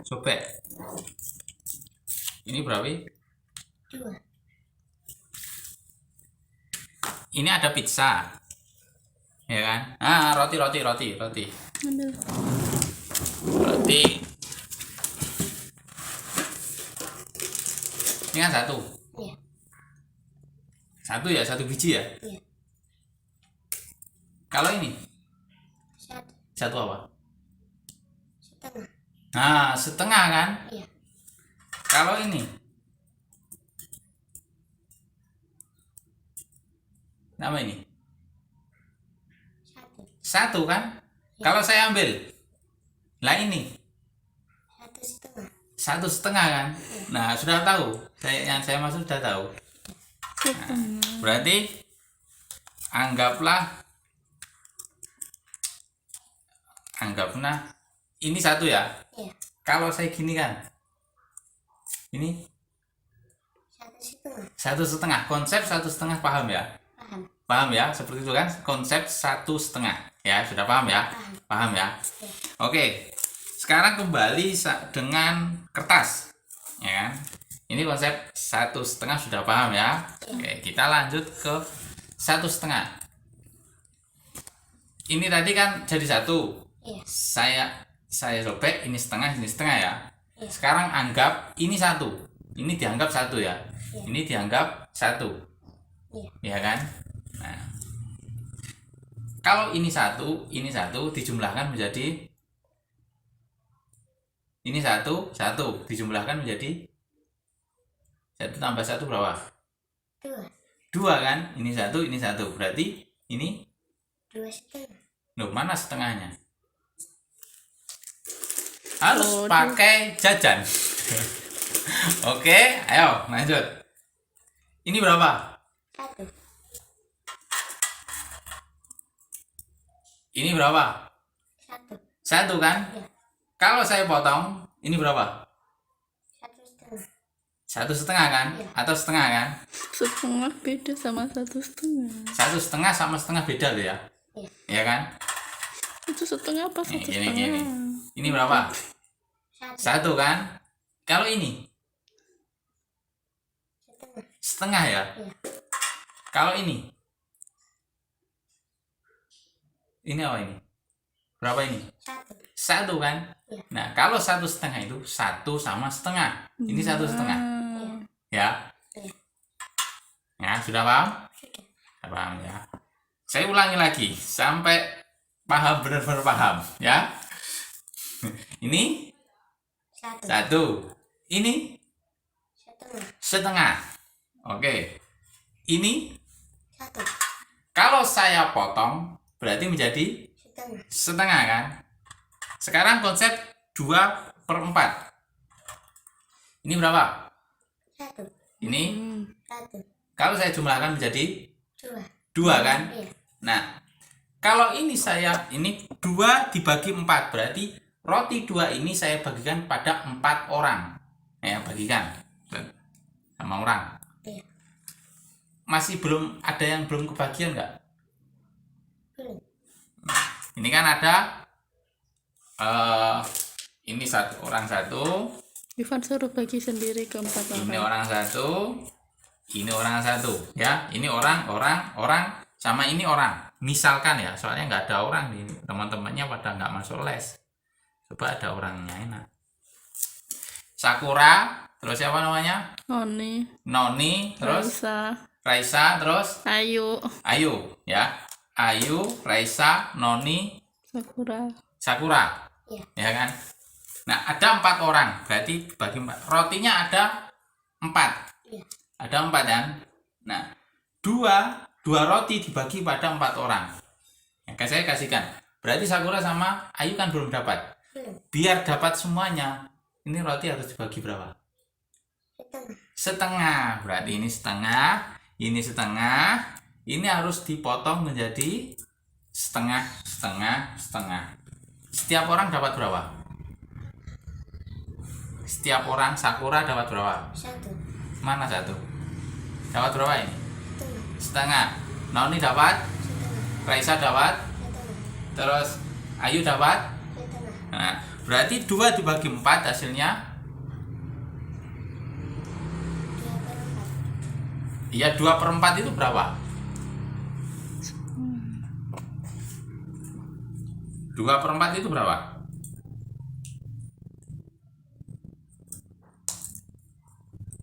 Sobek. Ini berapa? 2. Ini ada pizza. Ya kan? Ah, roti. Ambil. Roti. Ini kan satu. Iya. Satu ya, satu biji ya. Iya. Kalau ini 1 satu apa? setengah. Nah, setengah kan? Iya. Kalau ini nama ini 1 satu kan? Iya. Kalau saya ambil, lah ini 1 setengah. satu setengah kan? Nah, sudah tahu. Yang saya maksud sudah tahu. Setengah. Berarti anggaplah ini satu ya. Iya. Kalau saya gini kan, ini 1 setengah. satu setengah. Konsep satu setengah paham ya? Paham. Paham ya? Seperti itu kan? Konsep satu setengah. Ya, sudah paham ya? Paham ya? Iya. Oke. Sekarang kembali dengan kertas. Ya kan? Ini konsep satu setengah sudah paham ya? Oke, kita lanjut ke satu setengah. Ini tadi kan jadi satu. Iya. Saya sobek ini setengah ya. Iya. Sekarang anggap ini satu. Ini dianggap satu ya. Iya. Ini dianggap satu. Iya. Ya kan? Nah, kalau ini satu dijumlahkan menjadi ini satu dijumlahkan menjadi 1 tambah 1 berapa? 2. 2 kan? Ini satu berarti ini 2 setengah. loh, mana setengahnya? Harus Oh, pakai jajan. Oke, ayo lanjut. Ini berapa? 1. Ini berapa? 1. Satu kan? Iya. Kalau saya potong, ini berapa? 1 setengah. Satu setengah kan? Iya. Atau setengah kan? Setengah beda sama 1,5. Satu setengah sama setengah beda loh ya. Iya. Ya kan? Itu setengah apa Nih, 1,5? gini. Ini berapa? 1 Satu kan? Kalau ini setengah. setengah ya. Iya. Kalau ini apa ini? Berapa ini? 1. Satu kan? Iya. Nah, kalau satu setengah itu satu sama setengah. Ini satu setengah. Ya. Iya. Ya, sudah paham? Sudah. Sudah paham ya. Saya ulangi lagi sampai paham, benar-benar paham ya. Ini 1 satu. Ini setengah. setengah. Oke. Ini 1 kalau saya potong berarti menjadi setengah. setengah kan? Sekarang konsep 2/4. Ini berapa? 1 Ini 1 kalau saya jumlahkan menjadi 2. 2 kan? Iya. Nah, kalau ini 2 dibagi 4 berarti roti 2 ini saya bagikan pada 4 orang. Ya, bagikan sama orang. Iya. Masih belum ada yang belum kebagian nggak? Belum. Ini kan ada ini satu orang satu, Ivan suruh bagi sendiri ke 4 ini orang. orang satu, ini orang satu, ya. Ini orang, sama ini orang. Misalkan ya, soalnya nggak ada orang nih, teman-temannya pada nggak masuk les. Coba ada orangnya enak. Sakura, terus siapa namanya? Noni, terus Raisa, Raisa, terus Ayu, Ayu, ya. Ayu, Raisa, Noni, Sakura. Iya. Ya kan? Nah, ada 4 orang, berarti bagi 4. Rotinya ada 4. Iya. Ada 4 kan? Nah, 2 roti dibagi pada 4 orang. Ya, saya kasihkan. Berarti Sakura sama Ayu kan belum dapat. Belum. Biar dapat semuanya, ini roti harus dibagi berapa? Setengah. Setengah. Berarti ini setengah, ini setengah. Ini harus dipotong menjadi setengah. Setiap orang dapat berapa? Setiap orang Sakura dapat berapa? 1 Mana satu? Dapat berapa ini? setengah. Setengah. Noni dapat, Setengah. Raisa dapat, Setengah. terus Ayu dapat. Setengah. Nah, Berarti 2 dibagi 4 hasilnya 2/4. ya 2/4 itu berapa? 2/4 itu berapa?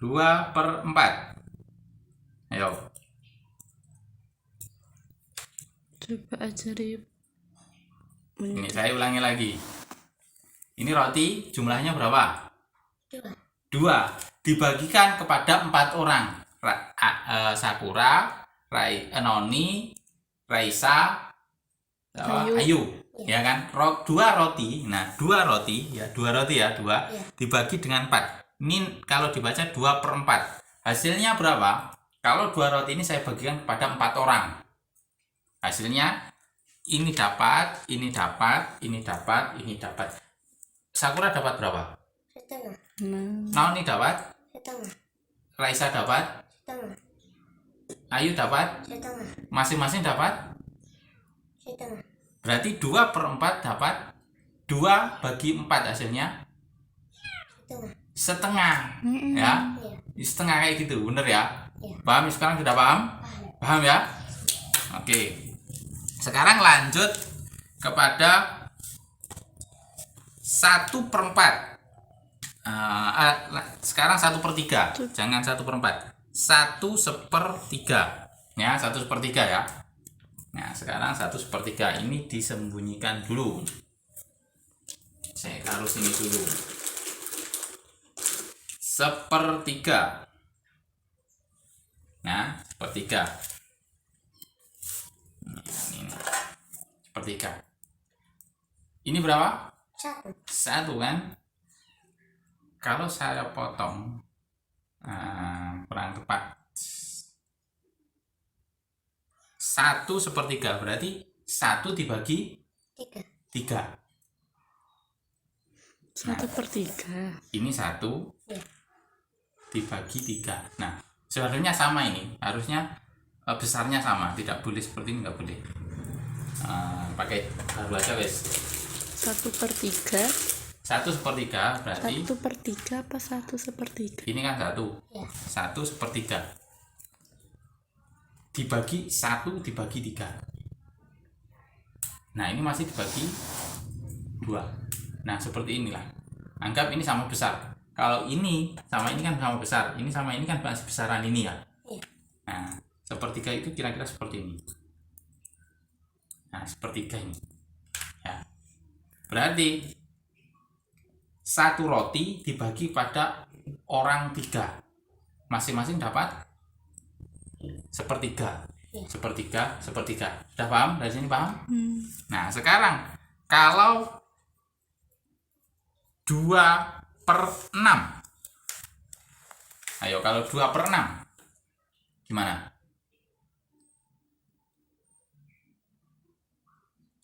2/4. Ayo. Coba ajari. Ini saya ulangi lagi. Ini roti jumlahnya berapa? 2. 2 dibagikan kepada 4 orang. Sakura, Noni, Raisa, Ayu. Ya kan? 2 roti. Nah, 2 roti ya, 2 roti ya, 2 Iya. dibagi dengan 4. Ini kalau dibaca 2/4. Hasilnya berapa? Kalau 2 roti ini saya bagikan kepada 4 orang. Hasilnya ini dapat, ini dapat, ini dapat, ini dapat. Sakura dapat berapa? Setengah. Nah, Naoni dapat, Setengah. Raisa dapat, Setengah. Ayu dapat, Setengah. masing-masing dapat. Setengah. Berarti 2/4 dapat 2 bagi 4 hasilnya Setengah. setengah. mm-mm. Ya, Iya. setengah kayak gitu, bener ya? Iya. Paham sekarang, sudah paham? Paham. Paham ya? Oke. Sekarang lanjut kepada 1/4. Sekarang 1/3. Jangan 1/4. 1/3. Ya, 1/3 ya. Nah, sekarang 1/3 ini disembunyikan dulu. Saya taruh sini dulu. 1/3. Nah, 1/3. Ini 1/3. Ini berapa? 1. 1 kan? Kalau saya potong kurang tepat 1/3 berarti 1 dibagi 3. 3. 1/3. Ini 1 Iya. dibagi 3. Nah, sebenarnya sama ini. Harusnya besarnya sama. Tidak boleh seperti ini, nggak boleh. Pakai baru aja wes. 1/3. 1/3 berarti 1/3 apa 1/3? ini kan 1. Ya. 1/3 dibagi 1 dibagi 3. Nah, ini masih dibagi 2. Nah, seperti inilah. Anggap ini sama besar. Kalau ini sama ini kan sama besar. Ini sama ini kan masih besaran ini ya. Iya. Nah, 1/3 itu kira-kira seperti ini. Nah, 1/3 ini. Ya. Berarti 1 roti dibagi pada orang 3. Masing-masing dapat 1/3. Iya. 1/3, 1/3. Sudah paham? Dari sini paham? Nah, sekarang kalau 2/6. Ayo, kalau 2/6 gimana?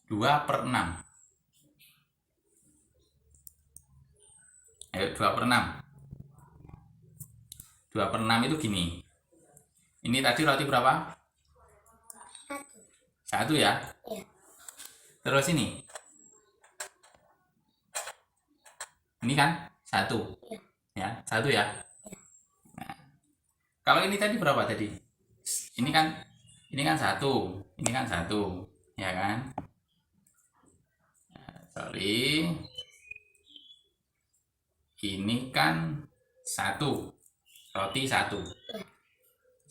2/6. Ayo, 2/6. 2/6 itu gini. Ini tadi roti berapa? 1. 1 ya. Iya. Terus ini. Ini kan 1. Iya. Ya, 1 ya. Nah, kalau ini tadi berapa tadi? Ini kan 1. Ini kan 1, ya kan? Sorry. Ini kan 1. Roti 1.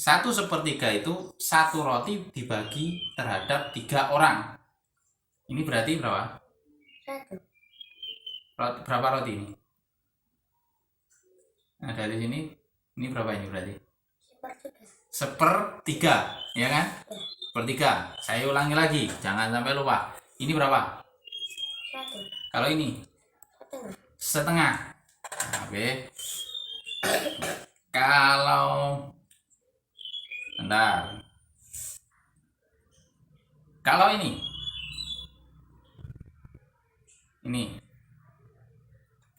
1/3 itu 1 roti dibagi terhadap 3 orang. Ini berarti berapa? 1. Berapa roti ini? Nah, dari sini ini berapa ini berarti? 1/3, ya kan? 1/3. Saya ulangi lagi, jangan sampai lupa. Ini berapa? 1. Kalau ini Setengah. setengah. Nah, oke. Kalau bentar. Kalau ini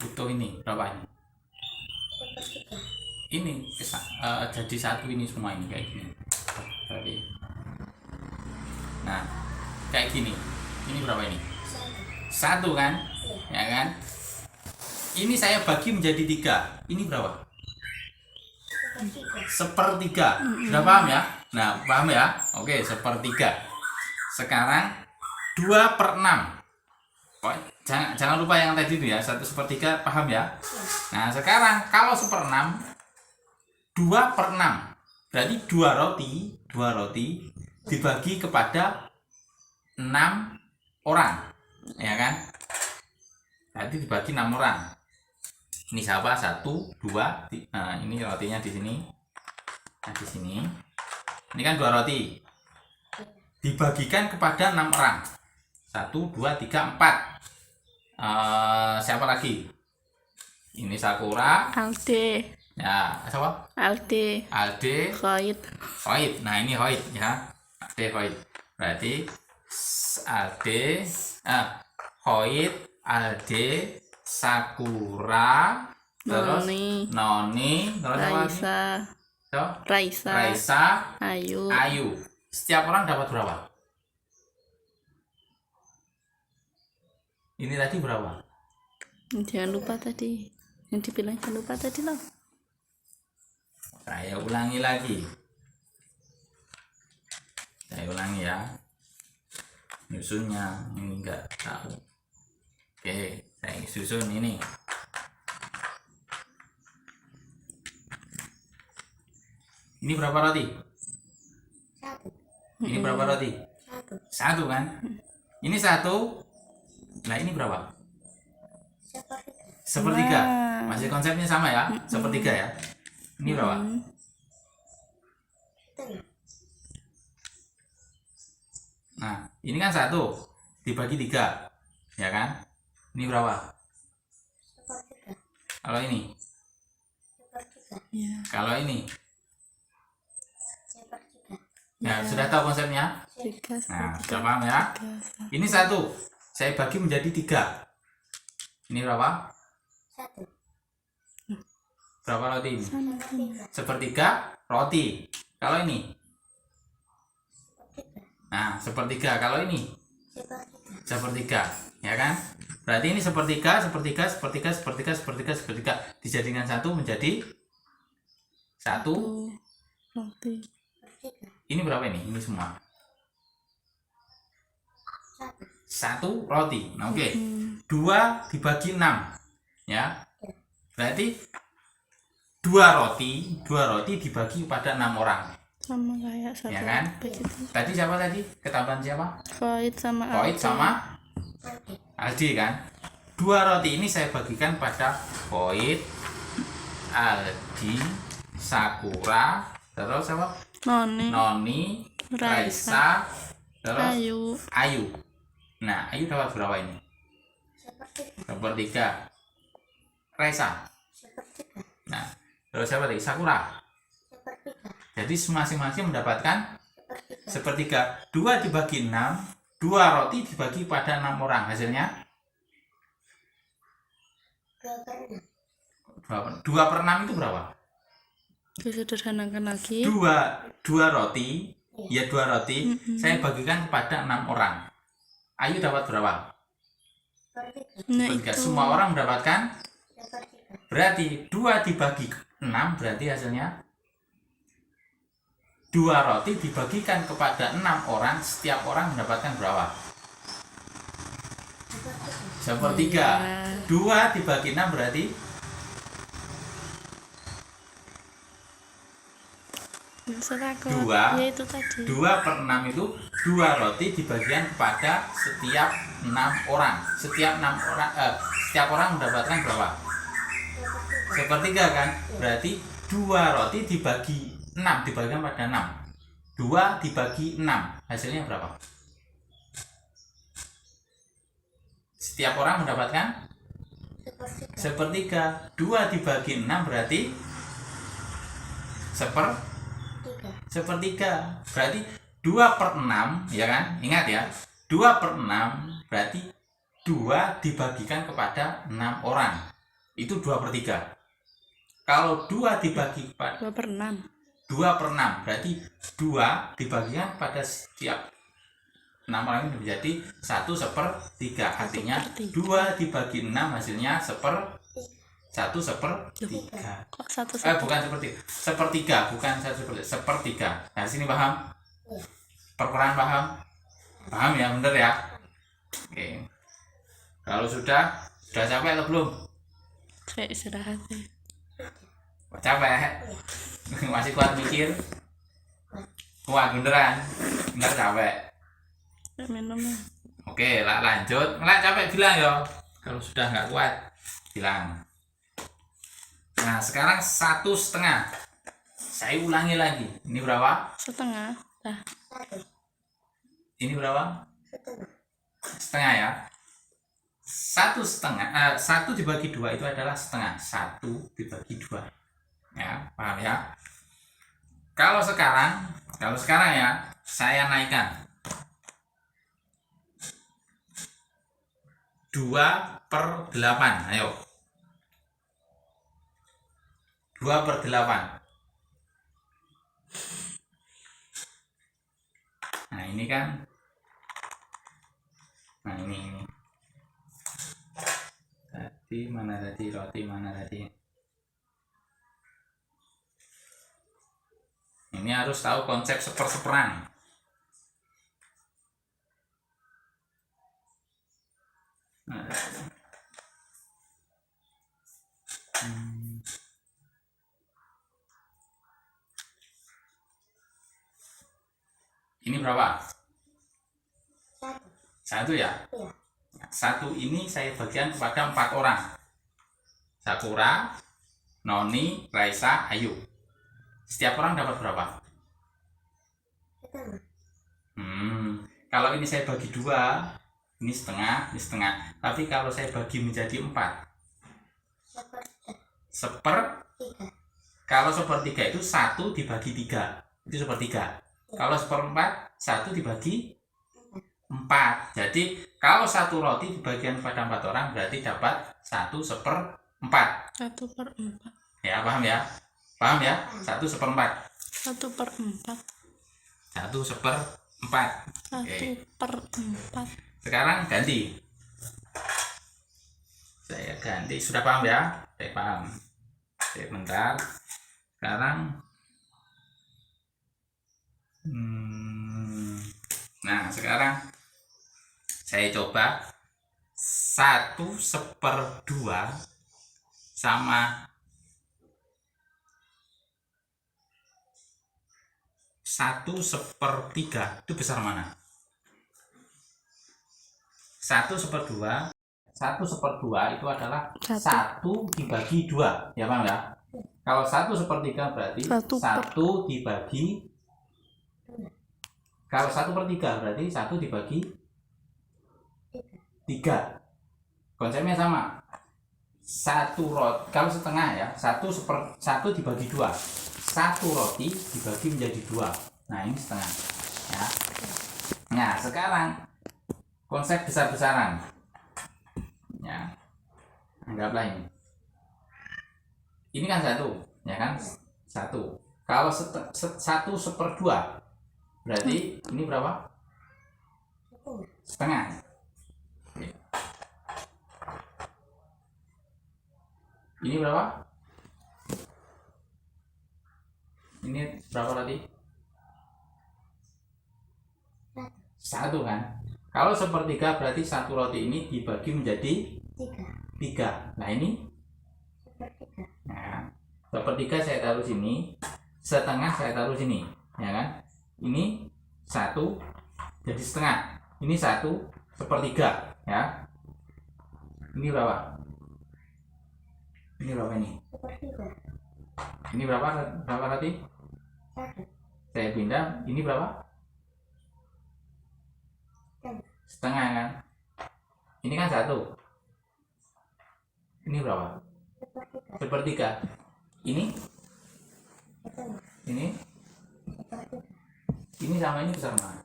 butuh ini berapa ini? 1/3. Ini jadi 1 ini semua ini kayak gini. Tadi. Nah, kayak gini. Ini berapa ini? 1. 1 kan? Iya. Ya kan? Ini saya bagi menjadi 3. Ini berapa? Sepertiga. Sudah paham ya? Nah, paham ya? Oke, sepertiga. Sekarang 2/6. Oh, jangan lupa yang tadi itu ya, 1/3, paham ya? Nah, sekarang kalau 1/6, 2/6. Berarti 2 roti dibagi kepada 6 orang. Ya kan? Berarti dibagi 6 orang. Ini siapa? 1, 2. Nah, ini rotinya di sini. Nah, di sini. Ini kan 2 roti. Dibagikan kepada 6 orang. 1, 2, 3, 4. Siapa lagi? Ini Sakura. Alde. Ya, siapa? Alde. Alde. Khaid. Hoid. Nah, ini Hoid ya. Alde Hoid. Berarti Alde, Hoid, Alde, Sakura, terus Noni, terus apa lagi? Raisa, Ayu. Setiap orang dapat berapa? Ini tadi berapa? Jangan lupa tadi. Yang dibilang jangan lupa tadi loh. Saya ulangi lagi. Saya ulangi ya. Nyusunnya ini enggak tahu. Oke, saya susun ini. Ini berapa roti? 1. Ini berapa roti? 1. 1 kan? Ini 1. Nah, ini berapa? Sepertiga. Masih konsepnya sama ya? Sepertiga ya. Ini berapa? Nah, ini kan 1 dibagi 3, ya kan? Ini berapa? Kalau ini? Ya. Kalau ini? Ya, sudah tahu konsepnya? Nah, sudah paham ya? Ini 1, saya bagi menjadi 3. Ini berapa? 1. Berapa roti ini? Sepertiga roti. Kalau ini? Nah, sepertiga. Kalau ini? Sepertiga. Ya kan? Berarti ini sepertiga. Dijadikan 1 menjadi 1 roti. Ini berapa ini? Ini semua 1 roti. Nah, oke. 2 dibagi 6. Ya. Berarti 2 roti dibagi kepada 6 orang. Sama kayak satu. Ya kan? Begitu. Tadi siapa tadi? Ketambahan siapa? Khaid sama Koid Alde. sama Aldi kan? 2 roti ini saya bagikan pada Koid, Aldi, Sakura, terus apa? Noni, Raisa, terus Ayu. Nah, Ayu dapat berapa ini? Sepertiga. Raisa. Nah, terus siapa tadi? Sakura. Jadi masing-masing mendapatkan sepertiga. 2 dibagi 6, 2 roti dibagi pada 6 orang. Hasilnya 2/6 itu berapa? Disederhanakan lagi. 2 roti. Ya, 2 roti saya bagikan kepada 6 orang. Ayu dapat berapa? Nah, Sepertiga. itu. Semua orang mendapatkan. Berarti 2 dibagi 6, berarti hasilnya 2 roti dibagikan kepada 6 orang, setiap orang mendapatkan berapa? Sepertiga. 2 dibagi 6 berarti Dua. Ya itu tadi. 2/6 itu 2 roti dibagikan kepada setiap 6 orang. Setiap orang mendapatkan berapa? Sepertiga kan? Berarti 2 roti dibagi 6 dibagikan pada 6. 2 dibagi 6 hasilnya berapa? Setiap orang mendapatkan sepertiga. 2 dibagi 6 berarti sepertiga. Berarti 2/6, ya kan? Ingat ya, 2/6 berarti 2 dibagikan kepada 6 orang. Itu 2/3. Kalau 2 dibagi kepada 2/6. 2/6 berarti 2 dibagikan pada setiap 6 orang itu menjadi 1/3. Artinya 2 dibagi 6 hasilnya 1/3. 1 sepertiga. Kok satu Bukan sepertiga, bukan 1 sepertiga. Nah, sini paham? Iya. Perkiraan paham? Paham ya, bener ya? Oke. Kalau sudah capek atau belum? kayak istirahat ya. Capek? Masih kuat mikir? Kuat beneran? Nggak capek? Kayak minumnya. Oke, lanjut. Capek bilang ya. Kalau sudah nggak kuat, bilang. Nah, sekarang 1,5. Saya ulangi lagi. Ini berapa? Setengah. Nah, 1 Ini berapa? setengah Setengah ya. 1,5. 1 dibagi 2 itu adalah setengah. 1 dibagi 2. Ya, paham ya? Kalau sekarang ya, saya naikkan 2/8. Ayo. 2/8. Nah, ini kan. Nah, ini. Roti mana tadi? Ini harus tahu konsep seper-seperan. Ini berapa? 1 1 ya? Iya. 1 ini saya bagikan kepada 4 orang. Sakura, Noni, Raisa, Ayu. Setiap orang dapat berapa? setengah Kalau ini saya bagi 2, ini setengah, ini setengah. Tapi kalau saya bagi menjadi 4, sepertiga kalau sepertiga itu 1 dibagi 3, itu sepertiga. Kalau seperempat, 1 dibagi 4. Jadi kalau 1 roti dibagikan pada 4 orang berarti dapat 1/4. 1/4. Ya, paham ya? Paham ya? 1/4. 1/4. 1/4. Oke. 1/4. Sekarang ganti. Saya ganti. Sudah paham ya? Saya paham. Oke, bentar. Sekarang nah, sekarang saya coba 1/2 sama 1/3 itu besar mana? 1/2 itu adalah 1 dibagi 2, ya paham ya? Kalau 1/3 berarti 1 dibagi. Kalau 1/3 berarti 1 dibagi 3. Konsepnya sama. 1 roti, kalau setengah ya, 1 dibagi 2. 1 roti dibagi menjadi 2. Nah, ini setengah. Ya. Nah, sekarang konsep besar-besaran. Ya. Anggaplah ini. Ini kan 1, ya kan? 1. Kalau 1/2 berarti ini berapa? Setengah. Oke. Ini berapa? Ini berapa tadi? 1 kan? Kalau 1/3 berarti 1 roti ini dibagi menjadi 3. Nah, ini sepertiga nah, 1/3 saya taruh sini, setengah saya taruh sini, ya kan? Ini 1 jadi setengah, ini 1/3 ya. Ini berapa? Ini berapa ini? sepertiga Ini berapa tadi? 1 Saya pindah, ini berapa? Setengah kan? Ini kan 1. Ini berapa? sepertiga 1/3. Ini setengah ini sepertiga ini sama ini besar mana?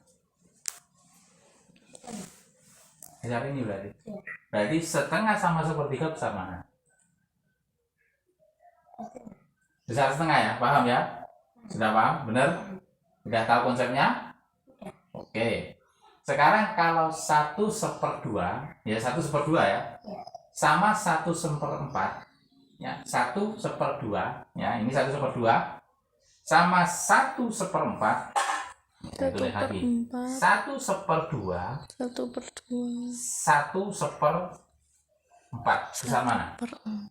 Besar ini berarti. Iya. Berarti setengah sama 1/3 besar mana? setengah Besar setengah ya, paham ya? Sudah paham? Bener? Sudah tahu konsepnya? Oke. Sekarang kalau 1/2, ya 1/2 ya, Iya. sama 1/4, ya 1/2 ya, ini 1/2 sama 1/4. Nah, tulis lagi 1/2 1/2 1/4 besar mana? 1/4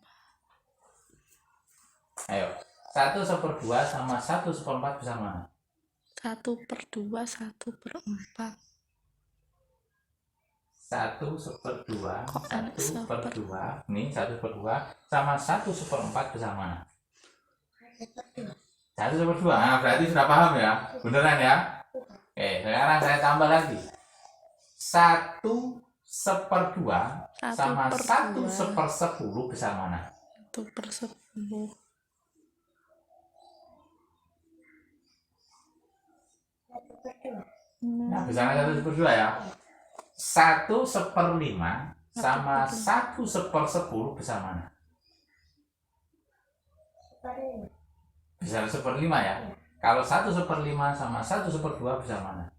Ayo, 1/2 sama 1/4 besar mana? 1/2 1/4 1/2 Kok ada 1/2 nih 1/2 sama 1/4 besar mana? 1/2. Nah, berarti sudah paham ya, beneran ya. Oke, sekarang saya tambah lagi 1/2 sama 1/10 besar mana? 1/10 Nah, besarnya 1/2 ya. 1/5 sama 1/10 besar mana? Besar 1/5 ya. Kalau 1/5 sama 1/2 besar mana?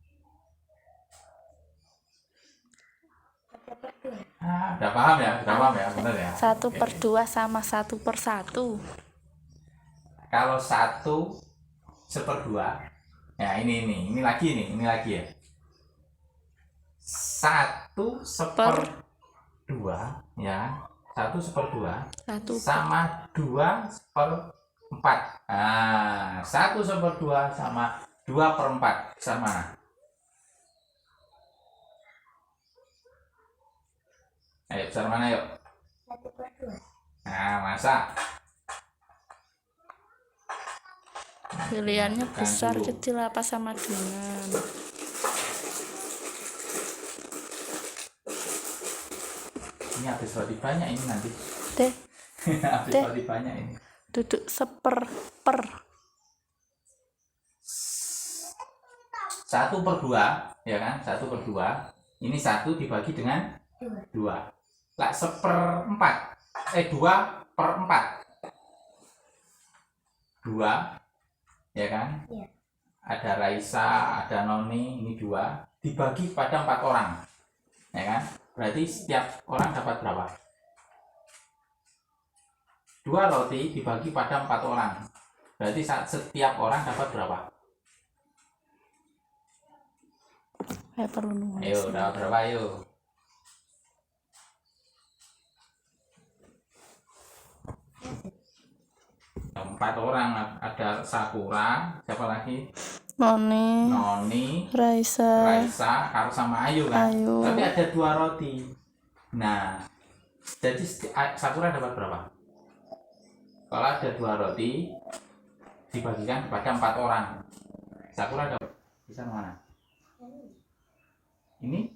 Nah, udah paham ya, bener ya. 1/2 sama 1/1 Kalau 1/2, ya ini lagi ya. 1/2 ya, 1/2 sama 2/4. Nah, 1/2 sama 2/4 besar mana? Ayo, besar mana yuk? 1/2. Nah, masa? pilihannya Bukan besar dulu. kecil apa sama dengan. Ini habis roti banyak ini nanti. Deh Habis Deh. roti banyak ini. duduk 1/2 ya kan? 1/2 ini 1 dibagi dengan 2. Lah 1/4 2/4 2 ya kan? Iya. Ada Raisa, ada Noni, ini 2 dibagi pada 4 orang ya kan? Berarti setiap orang dapat berapa? 2 roti dibagi pada 4 orang, berarti setiap orang dapat berapa? perlu nulis. Ayo, dapat berapa ayo? Empat orang, ada Sakura, siapa lagi? Noni, Raisa, Karo sama Ayu kan? Ayu. Tapi ada 2 roti. Nah, jadi Sakura dapat berapa? Kalau ada 2 roti dibagikan kepada 4 orang, Sakura dapat besar mana? Ini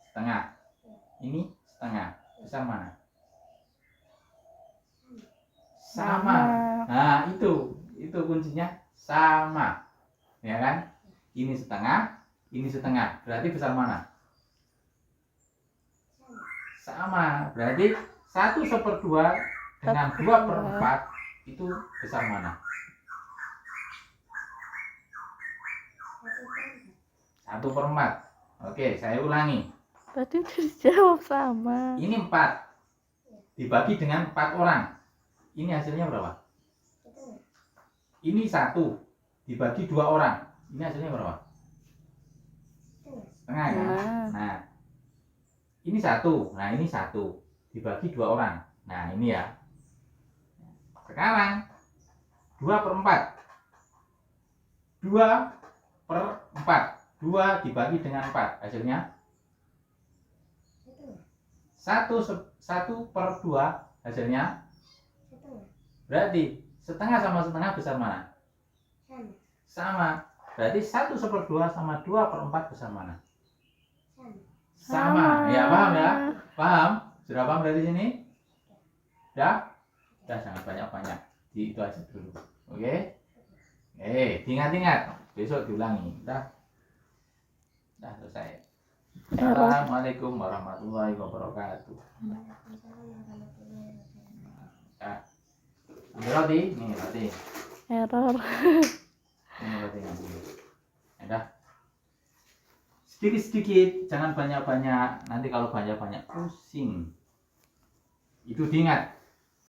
setengah, ini setengah, besar mana? Sama. Nah, itu kuncinya, sama ya kan? Ini setengah, berarti besar mana? Sama, berarti 1/2 dengan 2/4 itu besar mana? 1/4. Oke, saya ulangi. Tadi udah dijawab sama. Ini 4 dibagi dengan 4 orang. Ini hasilnya berapa? Ini 1 dibagi 2 orang. Ini hasilnya berapa? Setengah kan? Nah, ini 1. Nah, ini 1 dibagi 2 orang. Nah, ini ya. Sekarang 2/4. 2/4. 2 dibagi dengan 4. Hasilnya 1/2 hasilnya. Berarti setengah sama setengah besar mana? Sama. Berarti 1/2 sama 2/4 besar mana? Sama. Ya, paham ya? Paham? Sudah paham dari sini? Udah jangan banyak-banyak. Itu aja dulu. Oke? Ingat-ingat. Besok diulangi. Udah selesai. Assalamualaikum warahmatullahi wabarakatuh. Ya. Ambil roti, nih roti. Error. Ini roti nanti. Udah. Sedikit-sedikit, jangan banyak-banyak. Nanti kalau banyak-banyak pusing. Itu diingat.